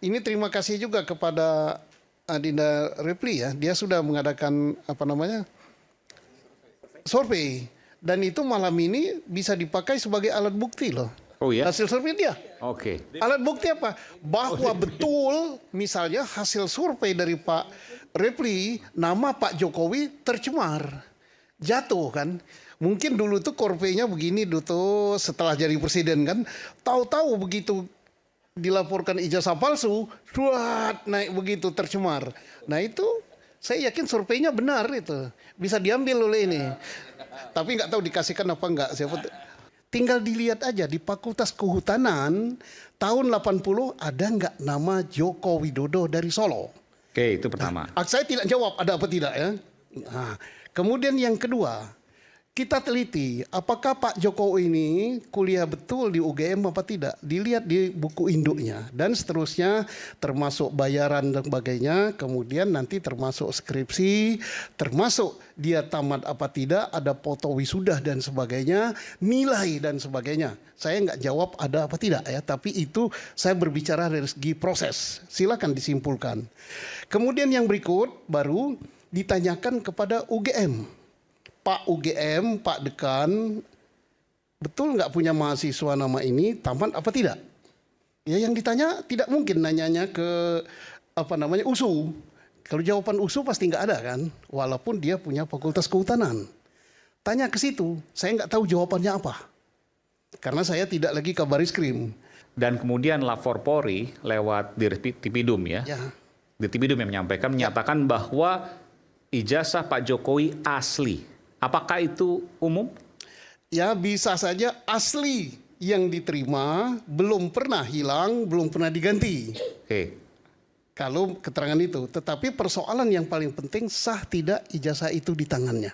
Ini terima kasih juga kepada Adinda Reply ya. Dia sudah mengadakan survei. Dan itu malam ini bisa dipakai sebagai alat bukti loh. Oh ya? Hasil survei dia. Oke. Alat bukti apa? Bahwa betul misalnya hasil survei dari Pak Reply, nama Pak Jokowi tercemar. Jatuh kan. Mungkin dulu tuh surveinya begini tuh setelah jadi presiden kan. Tahu-tahu begitu dilaporkan ijazah palsu, naik begitu tercemar. Nah itu saya yakin surveinya benar itu. Bisa diambil oleh ini. Tapi nggak tahu dikasihkan apa enggak. Tinggal dilihat aja di Fakultas Kehutanan tahun 80 ada nggak nama Joko Widodo dari Solo. Oke, itu pertama. Nah, saya tidak jawab ada apa tidak ya. Nah, kemudian yang kedua, kita teliti apakah Pak Jokowi ini kuliah betul di UGM apa tidak. Dilihat di buku induknya dan seterusnya termasuk bayaran dan sebagainya. Kemudian nanti termasuk skripsi, termasuk dia tamat apa tidak, ada foto wisuda dan sebagainya, nilai dan sebagainya. Saya nggak jawab ada apa tidak ya, tapi itu saya berbicara dari segi proses. Silakan disimpulkan. Kemudian yang berikut baru ditanyakan kepada UGM. Pak UGM, Pak Dekan, betul nggak punya mahasiswa nama ini, tamat apa tidak? Ya yang ditanya tidak mungkin nanyanya ke USU. Kalau jawaban USU pasti nggak ada kan, walaupun dia punya Fakultas Kehutanan. Tanya ke situ, saya nggak tahu jawabannya apa, karena saya tidak lagi Kabarisskrim. Dan kemudian lapor Polri lewat Dirtipidum ya. Dirtipidum yang menyatakan bahwa ijazah Pak Jokowi asli. Apakah itu umum? Ya bisa saja asli yang diterima, belum pernah hilang, belum pernah diganti. Oke. Kalau keterangan itu, tetapi persoalan yang paling penting sah tidak ijazah itu di tangannya.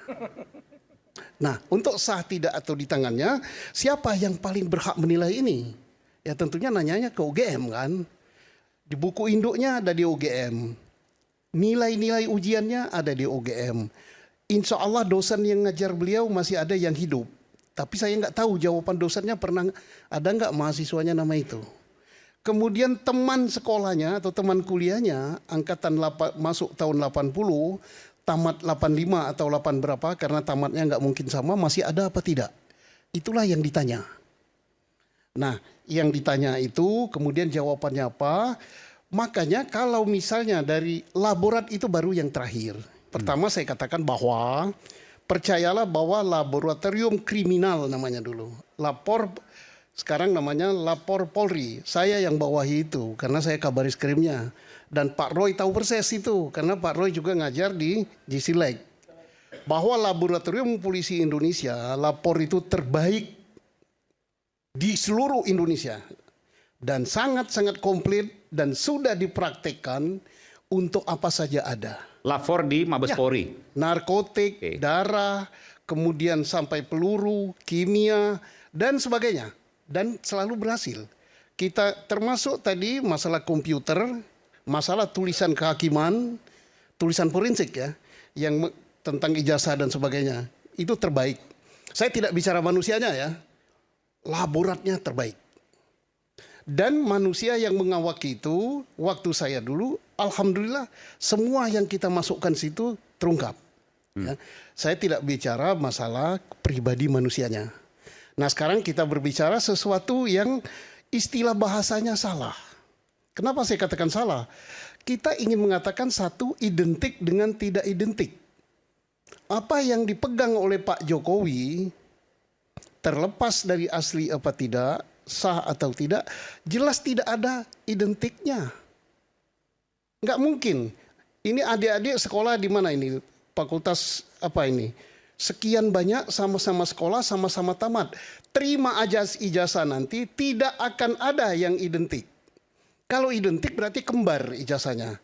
Nah, untuk sah tidak atau di tangannya, siapa yang paling berhak menilai ini? Ya tentunya nanyanya ke UGM kan. Di buku induknya ada di UGM. Nilai-nilai ujiannya ada di UGM. Insya Allah dosen yang ngajar beliau masih ada yang hidup. Tapi saya nggak tahu jawaban dosennya pernah ada nggak mahasiswanya nama itu. Kemudian teman sekolahnya atau teman kuliahnya angkatan masuk tahun 80, tamat 85 atau 8 berapa karena tamatnya nggak mungkin sama, masih ada apa tidak. Itulah yang ditanya. Nah yang ditanya itu kemudian jawabannya apa. Makanya kalau misalnya dari laborat itu baru yang terakhir. Pertama saya katakan bahwa percayalah bahwa laboratorium kriminal namanya dulu. Sekarang namanya lapor Polri. Saya yang bawahi itu karena saya Kabarisskrimnya. Dan Pak Roy tahu persis itu karena Pak Roy juga ngajar di Silek. Bahwa laboratorium polisi Indonesia, lapor itu terbaik di seluruh Indonesia. Dan sangat-sangat komplit dan sudah dipraktekkan untuk apa saja ada. Lapor di Mabes Polri. Narkotik, darah, kemudian sampai peluru, kimia, dan sebagainya. Dan selalu berhasil. Kita termasuk tadi masalah komputer, masalah tulisan kehakiman, tulisan forensik ya, yang tentang ijazah dan sebagainya. Itu terbaik. Saya tidak bicara manusianya ya, laboratnya terbaik. Dan manusia yang mengawaki itu, waktu saya dulu, alhamdulillah semua yang kita masukkan situ terungkap. Ya. Saya tidak bicara masalah pribadi manusianya. Nah sekarang kita berbicara sesuatu yang istilah bahasanya salah. Kenapa saya katakan salah? Kita ingin mengatakan satu identik dengan tidak identik. Apa yang dipegang oleh Pak Jokowi, terlepas dari asli apa tidak, sah atau tidak, jelas tidak ada identiknya. Nggak mungkin. Ini adik-adik sekolah di mana ini? Fakultas apa ini? Sekian banyak sama-sama sekolah, sama-sama tamat. Terima aja ijazah nanti tidak akan ada yang identik. Kalau identik berarti kembar ijazahnya.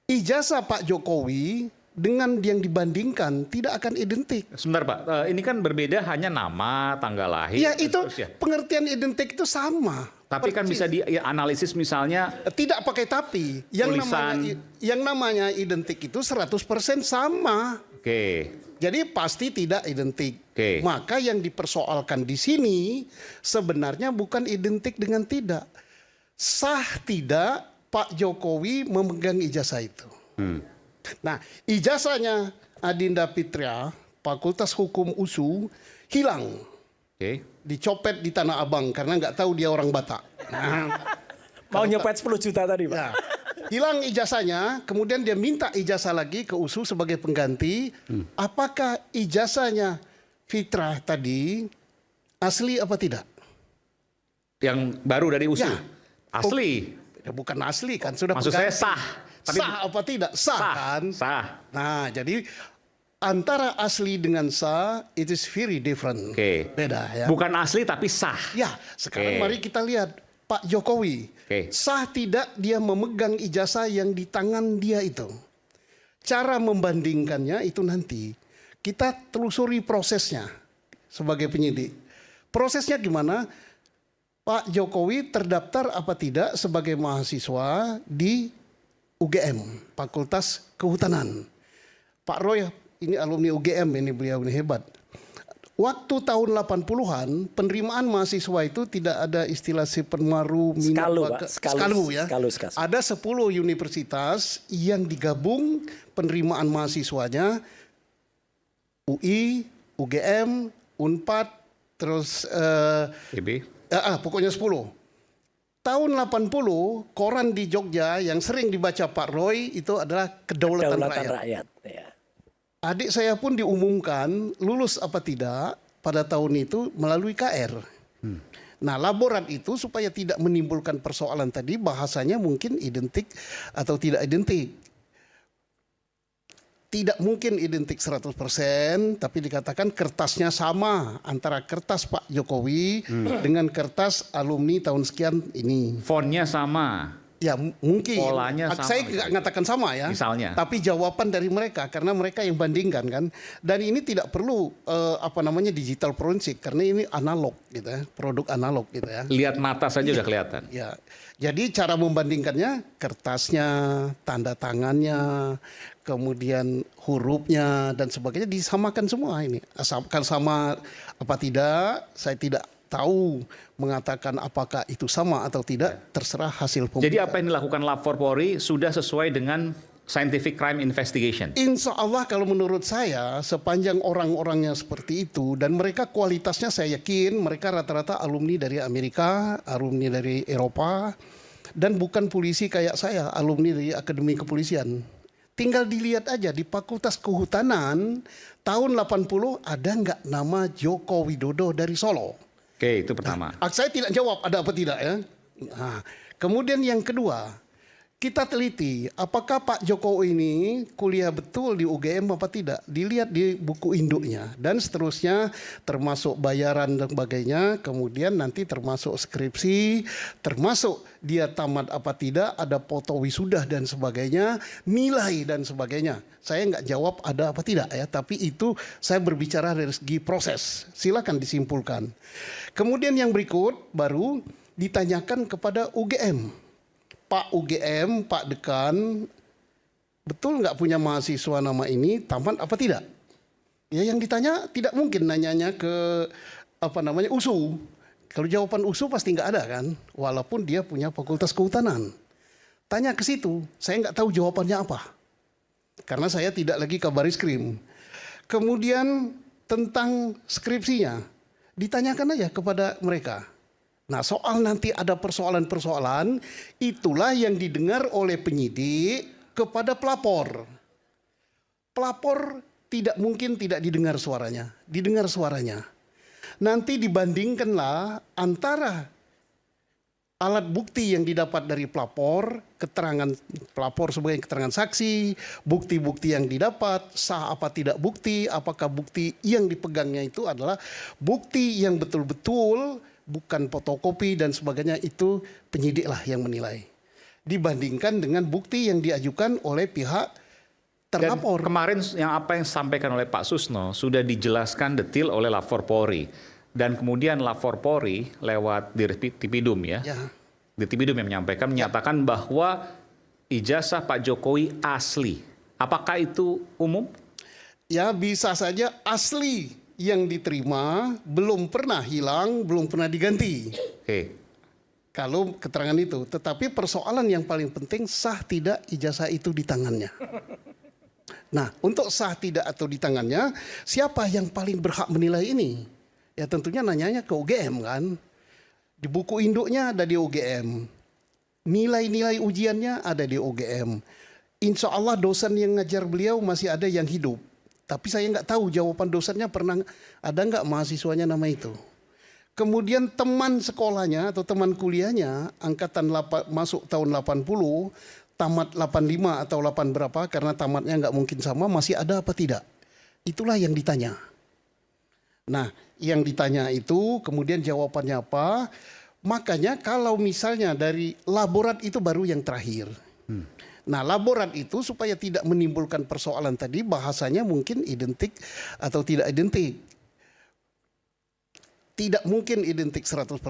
Ijazah Pak Jokowi dengan yang dibandingkan tidak akan identik. Sebentar Pak, ini kan berbeda hanya nama, tanggal lahir. Ya itu pengertian identik itu sama. Tapi kan bisa dianalisis misalnya. Tidak pakai tapi. Yang namanya identik itu 100% sama. Oke. Jadi pasti tidak identik. Oke. Maka yang dipersoalkan di sini sebenarnya bukan identik dengan tidak. Sah tidak Pak Jokowi memegang ijazah itu. Nah, ijazahnya Adinda Fitria, Fakultas Hukum USU, hilang. Dicopet di Tanah Abang karena nggak tahu dia orang Batak. Nah, mau nyopet 10 juta tadi, Pak. ya, hilang ijazahnya, kemudian dia minta ijazah lagi ke USU sebagai pengganti. Apakah ijazahnya Fitra tadi asli apa tidak? Yang baru dari USU? Ya. Asli? Ya, bukan asli kan, sudah Maksud saya pengganti. sah. Tapi Sah apa tidak? Sah kan? Sah. Nah, jadi antara asli dengan sah, it is very different. Beda ya. Bukan asli tapi sah. Ya, sekarang mari kita lihat Pak Jokowi. Sah tidak dia memegang ijazah yang di tangan dia itu. Cara membandingkannya itu nanti kita telusuri prosesnya sebagai penyidik. Prosesnya gimana? Pak Jokowi terdaftar apa tidak sebagai mahasiswa di UGM, Fakultas Kehutanan. Pak Roy ini alumni UGM, ini beliau ini hebat. Waktu tahun 80-an, penerimaan mahasiswa itu tidak ada istilah si penmaru, skalu ya. Ada 10 universitas yang digabung penerimaan mahasiswanya UI, UGM, Unpad, terus pokoknya 10. Tahun 80, koran di Jogja yang sering dibaca Pak Roy itu adalah Kedaulatan Rakyat. Ya. Adik saya pun diumumkan lulus apa tidak pada tahun itu melalui KR. Nah, laporan itu supaya tidak menimbulkan persoalan tadi, bahasanya mungkin identik atau tidak identik. Tidak mungkin identik 100%, tapi dikatakan kertasnya sama antara kertas Pak Jokowi dengan kertas alumni tahun sekian ini. Fontnya sama. Ya mungkin. Polanya sama. Saya nggak mengatakan sama ya. Misalnya. Tapi jawaban dari mereka karena mereka yang bandingkan kan. Dan ini tidak perlu digital forensik karena ini analog gitu ya, produk analog gitu ya. Lihat mata saja udah kelihatan. Ya. Jadi cara membandingkannya kertasnya, tanda tangannya, kemudian hurufnya dan sebagainya disamakan semua ini. Asalkan sama apa tidak, saya tidak tahu mengatakan apakah itu sama atau tidak, terserah hasil pemeriksaan. Jadi apa yang dilakukan Lapor Polri sudah sesuai dengan Scientific Crime Investigation? Insya Allah kalau menurut saya sepanjang orang-orangnya seperti itu dan mereka kualitasnya saya yakin mereka rata-rata alumni dari Amerika, alumni dari Eropa dan bukan polisi kayak saya, alumni dari Akademi Kepolisian. Tinggal dilihat aja di Fakultas Kehutanan tahun 80 ada nggak nama Joko Widodo dari Solo? Oke, itu pertama. Saya tidak jawab ada apa tidak ya. Nah, kemudian yang kedua, kita teliti apakah Pak Jokowi ini kuliah betul di UGM apa tidak. Dilihat di buku induknya dan seterusnya termasuk bayaran dan sebagainya. Kemudian nanti termasuk skripsi, termasuk dia tamat apa tidak, ada foto wisuda dan sebagainya, nilai dan sebagainya. Saya nggak jawab ada apa tidak ya, tapi itu saya berbicara dari segi proses. Silakan disimpulkan. Kemudian yang berikut baru ditanyakan kepada UGM. Pak UGM, Pak Dekan, betul nggak punya mahasiswa nama ini, tamat apa tidak? Ya yang ditanya tidak mungkin nanyanya ke USU. Kalau jawaban USU pasti nggak ada kan, walaupun dia punya Fakultas Kehutanan. Tanya ke situ, saya nggak tahu jawabannya apa, karena saya tidak lagi Kabarisskrim. Kemudian tentang skripsinya, ditanyakan aja kepada mereka. Nah, soal nanti ada persoalan-persoalan, itulah yang didengar oleh penyidik kepada pelapor. Pelapor tidak mungkin tidak didengar suaranya, didengar suaranya. Nanti dibandingkanlah antara alat bukti yang didapat dari pelapor, keterangan pelapor sebagai keterangan saksi, bukti-bukti yang didapat, sah apa tidak bukti, apakah bukti yang dipegangnya itu adalah bukti yang betul-betul bukan fotokopi dan sebagainya, itu penyidiklah yang menilai. Dibandingkan dengan bukti yang diajukan oleh pihak terlapor. Dan kemarin apa yang disampaikan oleh Pak Susno sudah dijelaskan detail oleh Lapor Polri. Dan kemudian Lapor Polri lewat Dirtipidum ya. Dirtipidum yang menyatakan bahwa ijazah Pak Jokowi asli. Apakah itu umum? Ya bisa saja asli. Yang diterima belum pernah hilang, belum pernah diganti. kalau keterangan itu. Tetapi persoalan yang paling penting sah tidak ijazah itu di tangannya. Nah, untuk sah tidak atau di tangannya, siapa yang paling berhak menilai ini? Ya tentunya nanyanya ke UGM kan. Di buku induknya ada di UGM. Nilai-nilai ujiannya ada di UGM. Insya Allah dosen yang ngajar beliau masih ada yang hidup. Tapi saya nggak tahu jawaban dosennya pernah ada nggak mahasiswanya nama itu. Kemudian teman sekolahnya atau teman kuliahnya masuk tahun 80, tamat 85 atau 8 berapa karena tamatnya nggak mungkin sama, masih ada apa tidak? Itulah yang ditanya. Nah, yang ditanya itu kemudian jawabannya apa? Makanya kalau misalnya dari laborat itu baru yang terakhir. Nah, laborat itu supaya tidak menimbulkan persoalan tadi bahasanya mungkin identik atau tidak identik. Tidak mungkin identik 100%,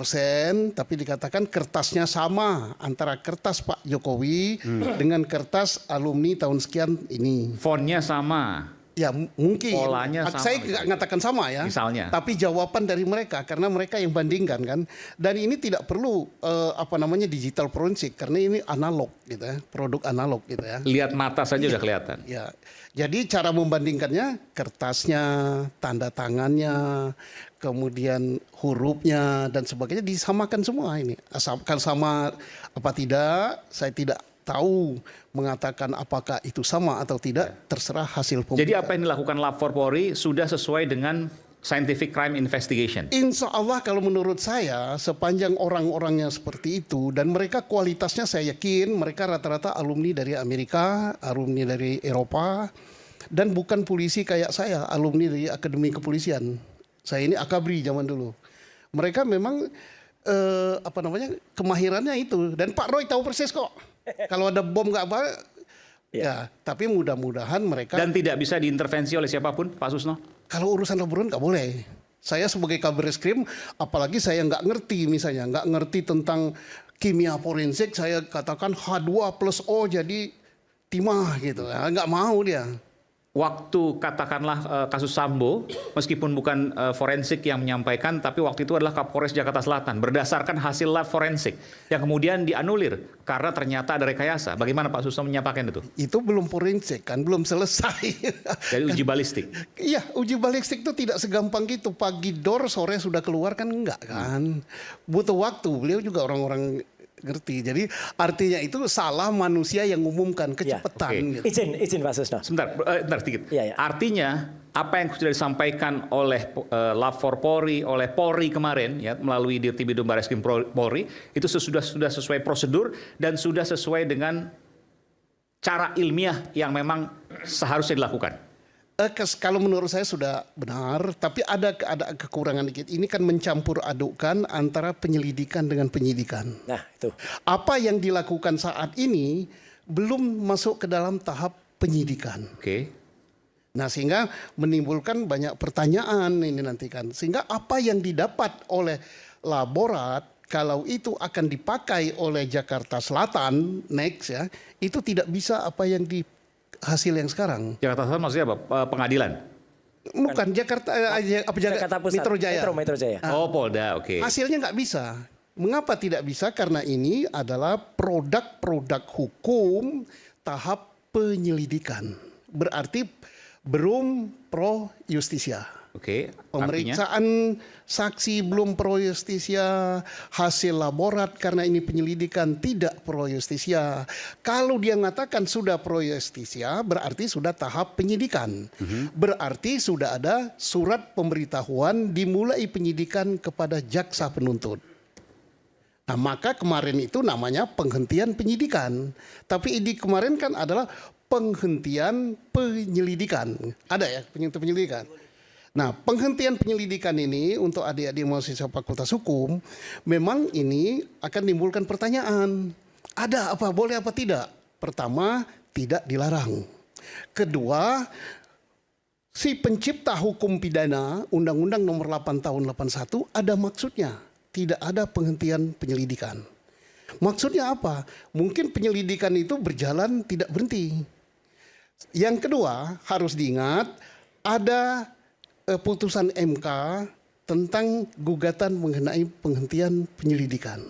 tapi dikatakan kertasnya sama antara kertas Pak Jokowi dengan kertas alumni tahun sekian ini. Fontnya sama. Ya mungkin. Polanya sama. Saya nggak mengatakan sama ya. Misalnya. Tapi jawaban dari mereka karena mereka yang bandingkan kan. Dan ini tidak perlu digital forensik karena ini analog gitu ya, produk analog gitu ya. Lihat mata saja udah kelihatan. Ya. Jadi cara membandingkannya kertasnya, tanda tangannya, kemudian hurufnya dan sebagainya disamakan semua ini. Asalkan sama apa tidak, saya tidak tahu mengatakan apakah itu sama atau tidak, terserah hasil pemeriksaan. Jadi apa yang dilakukan Lapor Polri sudah sesuai dengan Scientific Crime Investigation? Insya Allah kalau menurut saya sepanjang orang-orangnya seperti itu dan mereka kualitasnya saya yakin mereka rata-rata alumni dari Amerika, alumni dari Eropa dan bukan polisi kayak saya, alumni dari Akademi Kepolisian. Saya ini akabri zaman dulu. Mereka memang kemahirannya itu dan Pak Roy tahu persis kok. Kalau ada bom nggak apa, ya. Tapi mudah-mudahan mereka. Dan tidak bisa diintervensi oleh siapapun, Pak Susno? Kalau urusan laboran nggak boleh. Saya sebagai Kabar Reskrim, apalagi saya nggak ngerti misalnya, nggak ngerti tentang kimia forensik, saya katakan H2+O jadi timah gitu, nggak mau dia. Waktu katakanlah kasus Sambo, meskipun bukan forensik yang menyampaikan, tapi waktu itu adalah Kapolres Jakarta Selatan berdasarkan hasil lab forensik yang kemudian dianulir karena ternyata ada rekayasa. Bagaimana Pak Susno menyampaikan itu? Itu belum forensik kan, belum selesai. Jadi uji balistik. Iya, uji balistik itu tidak segampang gitu. Pagi dor, sore sudah keluar kan enggak kan. Butuh waktu. Beliau juga orang-orang ngerti. Jadi artinya itu salah manusia yang mengumumkan kecepatan. Okay. Gitu. Izin Pak Susno. Sebentar sedikit. Ya. Artinya apa yang sudah disampaikan oleh Lapor Polri, oleh Polri kemarin ya melalui Dirtipidum Barreskrim Polri itu sudah sesuai prosedur dan sudah sesuai dengan cara ilmiah yang memang seharusnya dilakukan. Kalau menurut saya sudah benar, tapi ada kekurangan dikit. Ini kan mencampur adukkan antara penyelidikan dengan penyidikan. Nah, itu. Apa yang dilakukan saat ini belum masuk ke dalam tahap penyidikan. Oke. Nah, sehingga menimbulkan banyak pertanyaan ini nanti kan. Sehingga apa yang didapat oleh laborat kalau itu akan dipakai oleh Jakarta Selatan next ya, itu tidak bisa apa yang di hasil yang sekarang. Jakarta Selatan maksudnya apa? Pengadilan? Bukan Jakarta Jakarta Pusat. Metro Jaya. Metro Jaya. Oh, Polda, oke. Hasilnya nggak bisa. Mengapa tidak bisa? Karena ini adalah produk-produk hukum tahap penyelidikan. Berarti belum pro justisia. Oke. Pemeriksaan saksi belum pro justisia, hasil laborat karena ini penyelidikan tidak pro justisia. Kalau dia mengatakan sudah pro justisia, berarti sudah tahap penyidikan. Berarti sudah ada surat pemberitahuan dimulai penyidikan kepada jaksa penuntut. Nah, maka kemarin itu namanya penghentian penyidikan. Tapi ini kemarin kan adalah penghentian penyelidikan. Ada ya penghentian penyelidikan. Nah, penghentian penyelidikan ini untuk adik-adik mahasiswa Fakultas Hukum, memang ini akan menimbulkan pertanyaan. Ada apa, boleh apa tidak? Pertama, tidak dilarang. Kedua, si pencipta hukum pidana, Undang-Undang Nomor 8 Tahun 81, ada maksudnya. Tidak ada penghentian penyelidikan. Maksudnya apa? Mungkin penyelidikan itu berjalan tidak berhenti. Yang kedua, harus diingat, ada putusan MK tentang gugatan mengenai penghentian penyelidikan.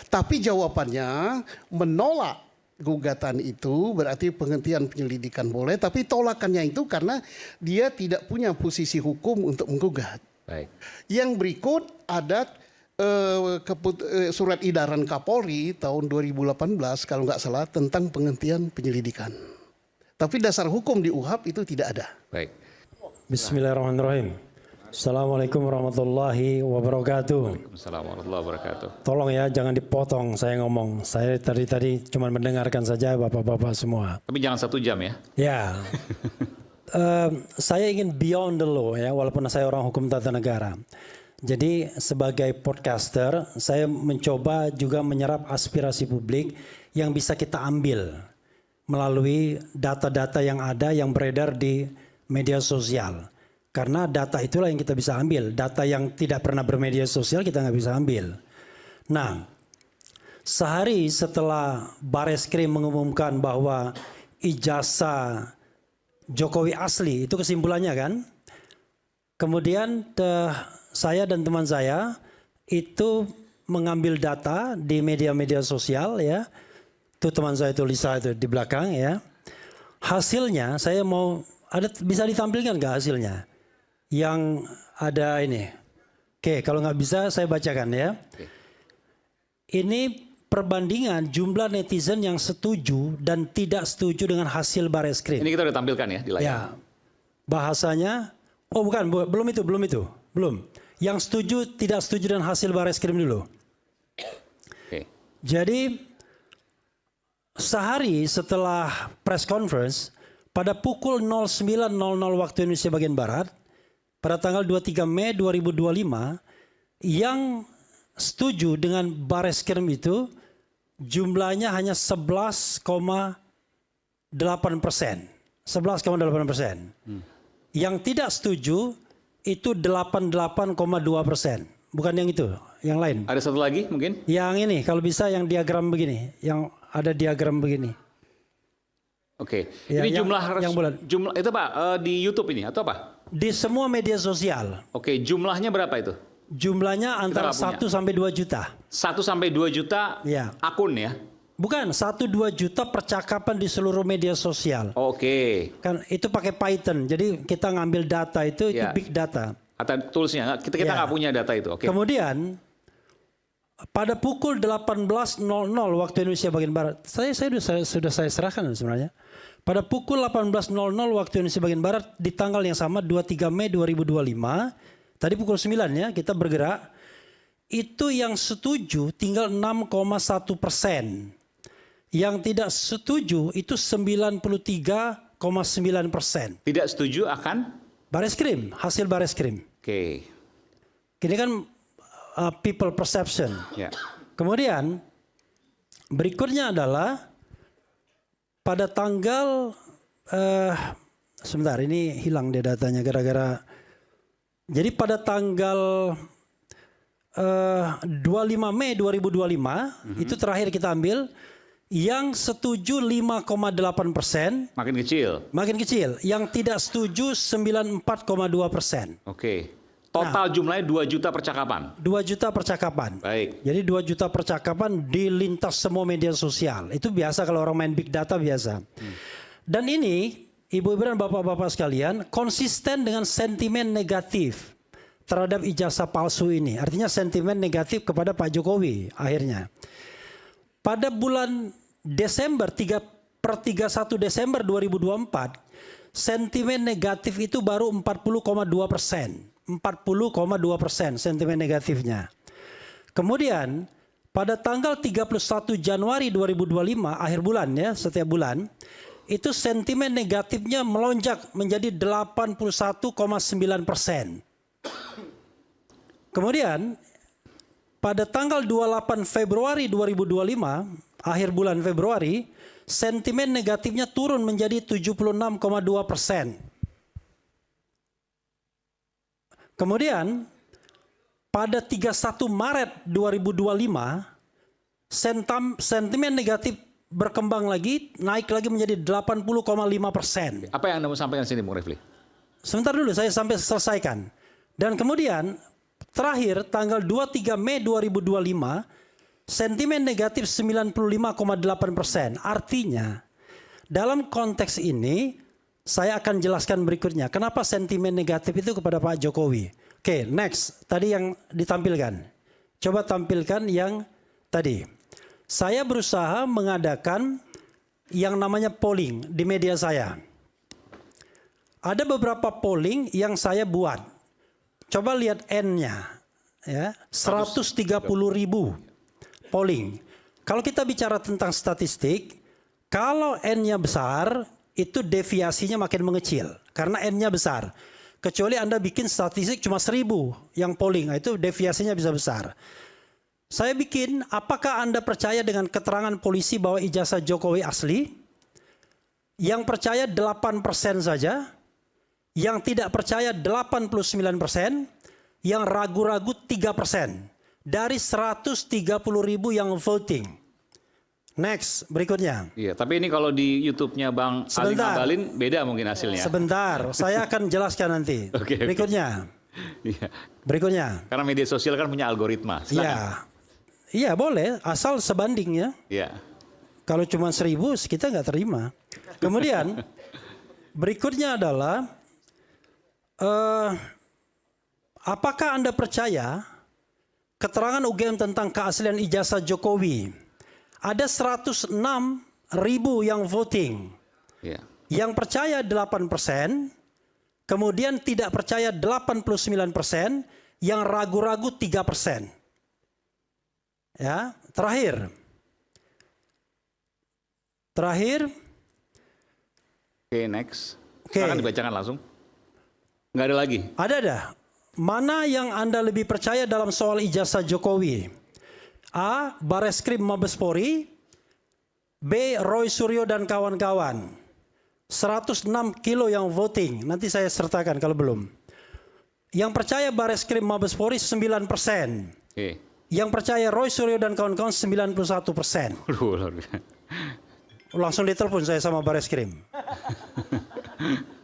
Tapi jawabannya menolak gugatan itu berarti penghentian penyelidikan boleh, tapi tolakannya itu karena dia tidak punya posisi hukum untuk menggugat. Baik. Yang berikut ada surat edaran Kapolri tahun 2018 kalau nggak salah tentang penghentian penyelidikan. Tapi dasar hukum di UHAP itu tidak ada. Baik. Bismillahirrahmanirrahim. Assalamualaikum warahmatullahi wabarakatuh. Assalamualaikum warahmatullahi wabarakatuh. Tolong ya jangan dipotong saya ngomong. Saya tadi cuma mendengarkan saja bapak-bapak semua. Tapi jangan 1 jam ya. Ya. Saya ingin beyond the law ya, walaupun saya orang hukum tata negara. Jadi sebagai podcaster saya mencoba juga menyerap aspirasi publik yang bisa kita ambil melalui data-data yang ada yang beredar di media sosial. Karena data itulah yang kita bisa ambil. Data yang tidak pernah bermedia sosial kita nggak bisa ambil. Nah, sehari setelah Bareskrim mengumumkan bahwa ijazah Jokowi asli, itu kesimpulannya kan. Kemudian saya dan teman saya itu mengambil data di media-media sosial ya. Itu teman saya itu Lisa itu di belakang ya. Hasilnya saya mau bisa ditampilkan nggak hasilnya? Yang ada ini. Oke, kalau nggak bisa saya bacakan ya. Ini perbandingan jumlah netizen yang setuju dan tidak setuju dengan hasil Bareskrim. Ini kita udah tampilkan ya di layar. Ya. Bahasanya, oh bukan, belum itu. Yang setuju tidak setuju dengan hasil Bareskrim dulu. Oke. Jadi sehari setelah press conference pada pukul 09.00 waktu Indonesia bagian Barat, pada tanggal 23 Mei 2025, yang setuju dengan Bareskrim itu jumlahnya hanya 11,8%. 11,8%. Yang tidak setuju itu 88,2%. Bukan yang itu, yang lain. Ada satu lagi mungkin? Yang ini, kalau bisa yang diagram begini, yang ada diagram begini. Oke. Ya, ini yang bulan. jumlah itu Pak di YouTube ini atau apa? Di semua media sosial. Oke, jumlahnya berapa itu? Jumlahnya antara 1 sampai 2 juta. 1 sampai 2 juta Ya. akun ya? Bukan, 1-2 juta percakapan di seluruh media sosial. Oke. Kan itu pakai Python. Jadi kita ngambil data itu Ya. big data. Atau toolsnya, kita Ya. nggak punya data itu. Oke. Kemudian pada pukul 18.00 waktu Indonesia bagian Barat, saya sudah saya serahkan sebenarnya. Pada pukul 18.00 waktu Indonesia bagian Barat di tanggal yang sama 23 Mei 2025, tadi pukul 9 ya kita bergerak, itu yang setuju tinggal 6,1%. Yang tidak setuju itu 93,9%. Tidak setuju akan? Bareskrim, hasil Bareskrim. Oke. Ini kan people perception. Ya. Kemudian berikutnya adalah pada tanggal sebentar ini hilang dia datanya gara-gara. Jadi pada tanggal 25 Mei 2025 itu terakhir kita ambil, yang setuju 5,8%. Makin kecil. Makin kecil. Yang tidak setuju 94,2%. Oke. Total jumlahnya 2 juta percakapan. 2 juta percakapan. Baik. Jadi 2 juta percakapan di lintas semua media sosial. Itu biasa kalau orang main big data biasa. Dan ini ibu-ibu dan bapak-bapak sekalian konsisten dengan sentimen negatif terhadap ijazah palsu ini. Artinya sentimen negatif kepada Pak Jokowi akhirnya. Pada bulan Desember 31 Desember 2024 sentimen negatif itu baru 40,2%. 40,2% sentimen negatifnya. Kemudian pada tanggal 31 Januari 2025 akhir bulan ya, setiap bulan itu sentimen negatifnya melonjak menjadi 81,9%. Kemudian pada tanggal 28 Februari 2025 akhir bulan Februari sentimen negatifnya turun menjadi 76,2%. Kemudian pada 31 Maret 2025 sentimen negatif berkembang lagi, naik lagi menjadi 80,5%. Apa yang Anda mau sampaikan sini, Bung Refli? Sebentar dulu saya sampai selesaikan. Dan kemudian Terakhir tanggal 23 Mei 2025 sentimen negatif 95,8%. Artinya dalam konteks ini saya akan jelaskan berikutnya kenapa sentimen negatif itu kepada Pak Jokowi. Oke, next. Tadi yang ditampilkan. Coba tampilkan yang tadi. Saya berusaha mengadakan yang namanya polling di media saya. Ada beberapa polling yang saya buat. Coba lihat N-nya, ya, 130.000 polling. Kalau kita bicara tentang statistik, kalau N-nya besar, itu deviasinya makin mengecil. Karena N-nya besar. Kecuali Anda bikin statistik cuma 1.000 yang polling, itu deviasinya bisa besar. Saya bikin, apakah Anda percaya dengan keterangan polisi bahwa ijazah Jokowi asli? Yang percaya 8% saja. Yang tidak percaya 89%, yang ragu-ragu 3%. Dari 130.000 yang voting. Next, berikutnya. Iya, tapi ini kalau di YouTube-nya Bang Ali Ngabalin beda mungkin hasilnya. Sebentar, saya akan jelaskan nanti. Oke. Berikutnya. Iya. Berikutnya. Karena media sosial kan punya algoritma. Iya. Iya boleh, asal sebandingnya. Iya. Kalau cuma 1.000 kita nggak terima. Kemudian berikutnya adalah apakah Anda percaya keterangan UGM tentang keaslian ijazah Jokowi? Ada 106.000 yang voting. Yeah. Yang percaya 8%, kemudian tidak percaya 89%, yang ragu-ragu 3%. Ya, terakhir. Oke, next. Oke. Silakan dibacakan langsung. Nggak ada lagi? Ada. Mana yang Anda lebih percaya dalam soal ijazah Jokowi? A. Bareskrim Mabespori. B. Roy Suryo dan kawan-kawan. 106 kilo yang voting. Nanti saya sertakan kalau belum. Yang percaya Bareskrim Mabespori 9%. Oke. Yang percaya Roy Suryo dan kawan-kawan 91%. Langsung ditelepon saya sama Bareskrim.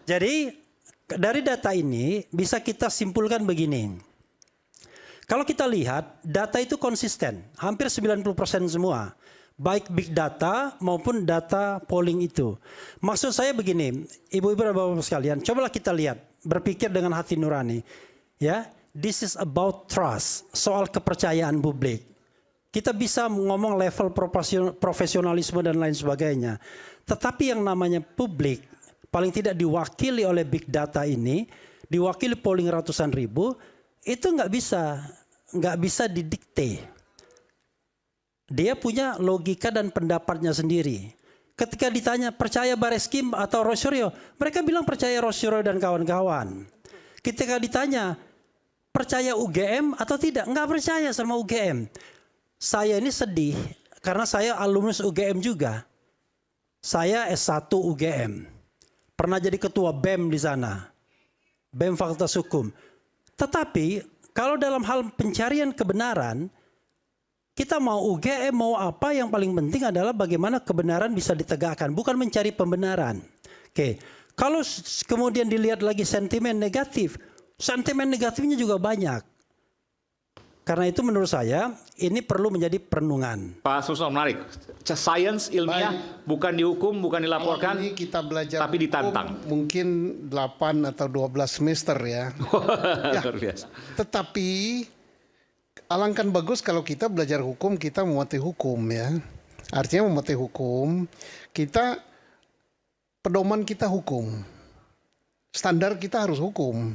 Jadi dari data ini bisa kita simpulkan begini. Kalau kita lihat data itu konsisten, hampir 90% semua. Baik big data maupun data polling itu. Maksud saya begini, ibu-ibu dan bapak-bapak sekalian, cobalah kita lihat, berpikir dengan hati nurani. Ya, this is about trust, soal kepercayaan publik. Kita bisa ngomong level profesionalisme dan lain sebagainya. Tetapi yang namanya publik, paling tidak diwakili oleh big data ini, diwakili polling ratusan ribu, itu nggak bisa didikte. Dia punya logika dan pendapatnya sendiri. Ketika ditanya percaya Bareskrim atau Roy Suryo, mereka bilang percaya Roy Suryo dan kawan-kawan. Ketika ditanya percaya UGM atau tidak, nggak percaya sama UGM. Saya ini sedih karena saya alumnus UGM juga. Saya S1 UGM. Pernah jadi ketua BEM di sana. BEM Fakultas Hukum. Tetapi kalau dalam hal pencarian kebenaran, kita mau UGM mau apa, yang paling penting adalah bagaimana kebenaran bisa ditegakkan, bukan mencari pembenaran. Oke. Kalau kemudian dilihat lagi sentimen negatifnya juga banyak. Karena itu menurut saya ini perlu menjadi perenungan. Pak Susno menarik. Sains ilmiah bukan dihukum, bukan dilaporkan, ini kita belajar tapi ditantang. Mungkin 8 atau 12 semester ya. Ya. Luar biasa. Tetapi alangkah bagus kalau kita belajar hukum, kita mematuhi hukum ya. Artinya mematuhi hukum, kita pedoman kita hukum. Standar kita harus hukum.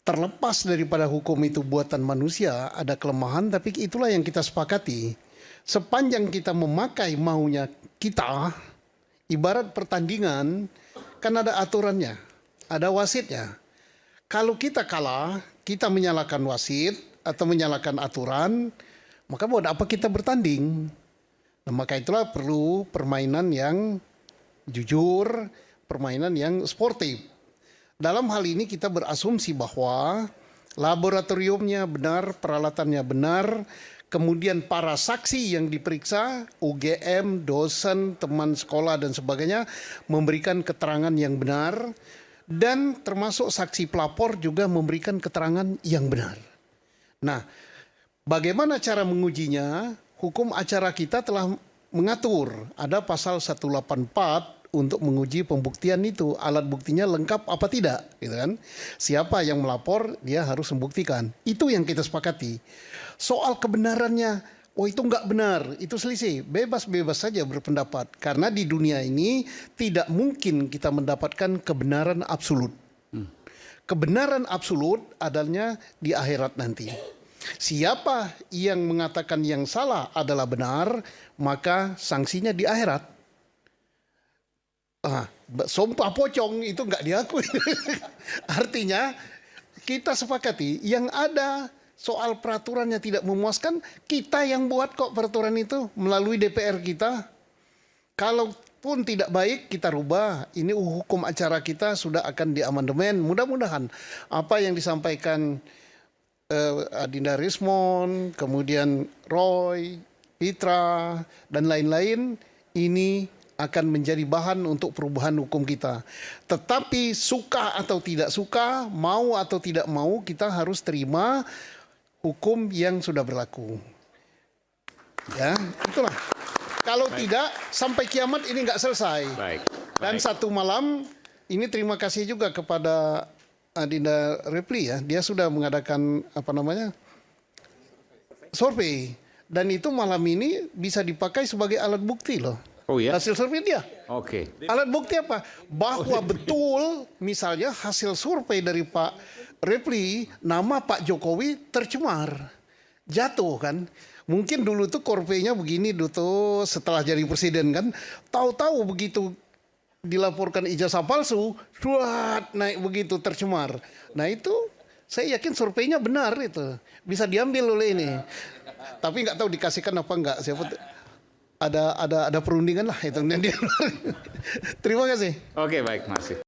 Terlepas daripada hukum itu buatan manusia, ada kelemahan, tapi itulah yang kita sepakati. Sepanjang kita memakai maunya kita, ibarat pertandingan, kan ada aturannya, ada wasitnya. Kalau kita kalah, kita menyalahkan wasit atau menyalahkan aturan, maka buat apa kita bertanding? Nah, maka itulah perlu permainan yang jujur, permainan yang sportif. Dalam hal ini kita berasumsi bahwa laboratoriumnya benar, peralatannya benar, kemudian para saksi yang diperiksa, UGM, dosen, teman sekolah dan sebagainya memberikan keterangan yang benar, dan termasuk saksi pelapor juga memberikan keterangan yang benar. Nah, bagaimana cara mengujinya? Hukum acara kita telah mengatur, ada pasal 184 untuk menguji pembuktian itu, alat buktinya lengkap apa tidak, gitu kan? Siapa yang melapor, dia harus membuktikan. Itu yang kita sepakati. Soal kebenarannya, oh itu enggak benar, itu selisih. Bebas-bebas saja berpendapat. Karena di dunia ini tidak mungkin kita mendapatkan kebenaran absolut. Kebenaran absolut adanya di akhirat nanti. Siapa yang mengatakan yang salah adalah benar, maka sanksinya di akhirat. Sumpah pocong itu enggak diakui. Artinya kita sepakati yang ada soal peraturannya tidak memuaskan, kita yang buat kok peraturan itu melalui DPR kita. Kalaupun tidak baik kita rubah. Ini hukum acara kita sudah akan diamandemen. Mudah-mudahan apa yang disampaikan Adinda Rismon, kemudian Roy, Pitra, dan lain-lain ini akan menjadi bahan untuk perubahan hukum kita. Tetapi suka atau tidak suka, mau atau tidak mau, kita harus terima hukum yang sudah berlaku. Ya, itulah. Kalau tidak, sampai kiamat ini nggak selesai. Baik. Dan satu malam, ini terima kasih juga kepada Adinda Repli ya, dia sudah mengadakan survei, dan itu malam ini bisa dipakai sebagai alat bukti loh. Oh ya? Hasil survei dia. Oke. Alat bukti apa? Bahwa betul misalnya hasil survei dari Pak Repli, nama Pak Jokowi tercemar, jatuh kan. Mungkin dulu tuh surveinya begini tuh setelah jadi presiden kan, tahu-tahu begitu dilaporkan ijazah palsu, naik begitu tercemar. Nah itu saya yakin surveinya benar itu, bisa diambil oleh ini. Tapi nggak tahu dikasihkan apa enggak. Siapa ada perundingan lah itu. Terima kasih. Oke, baik, masih.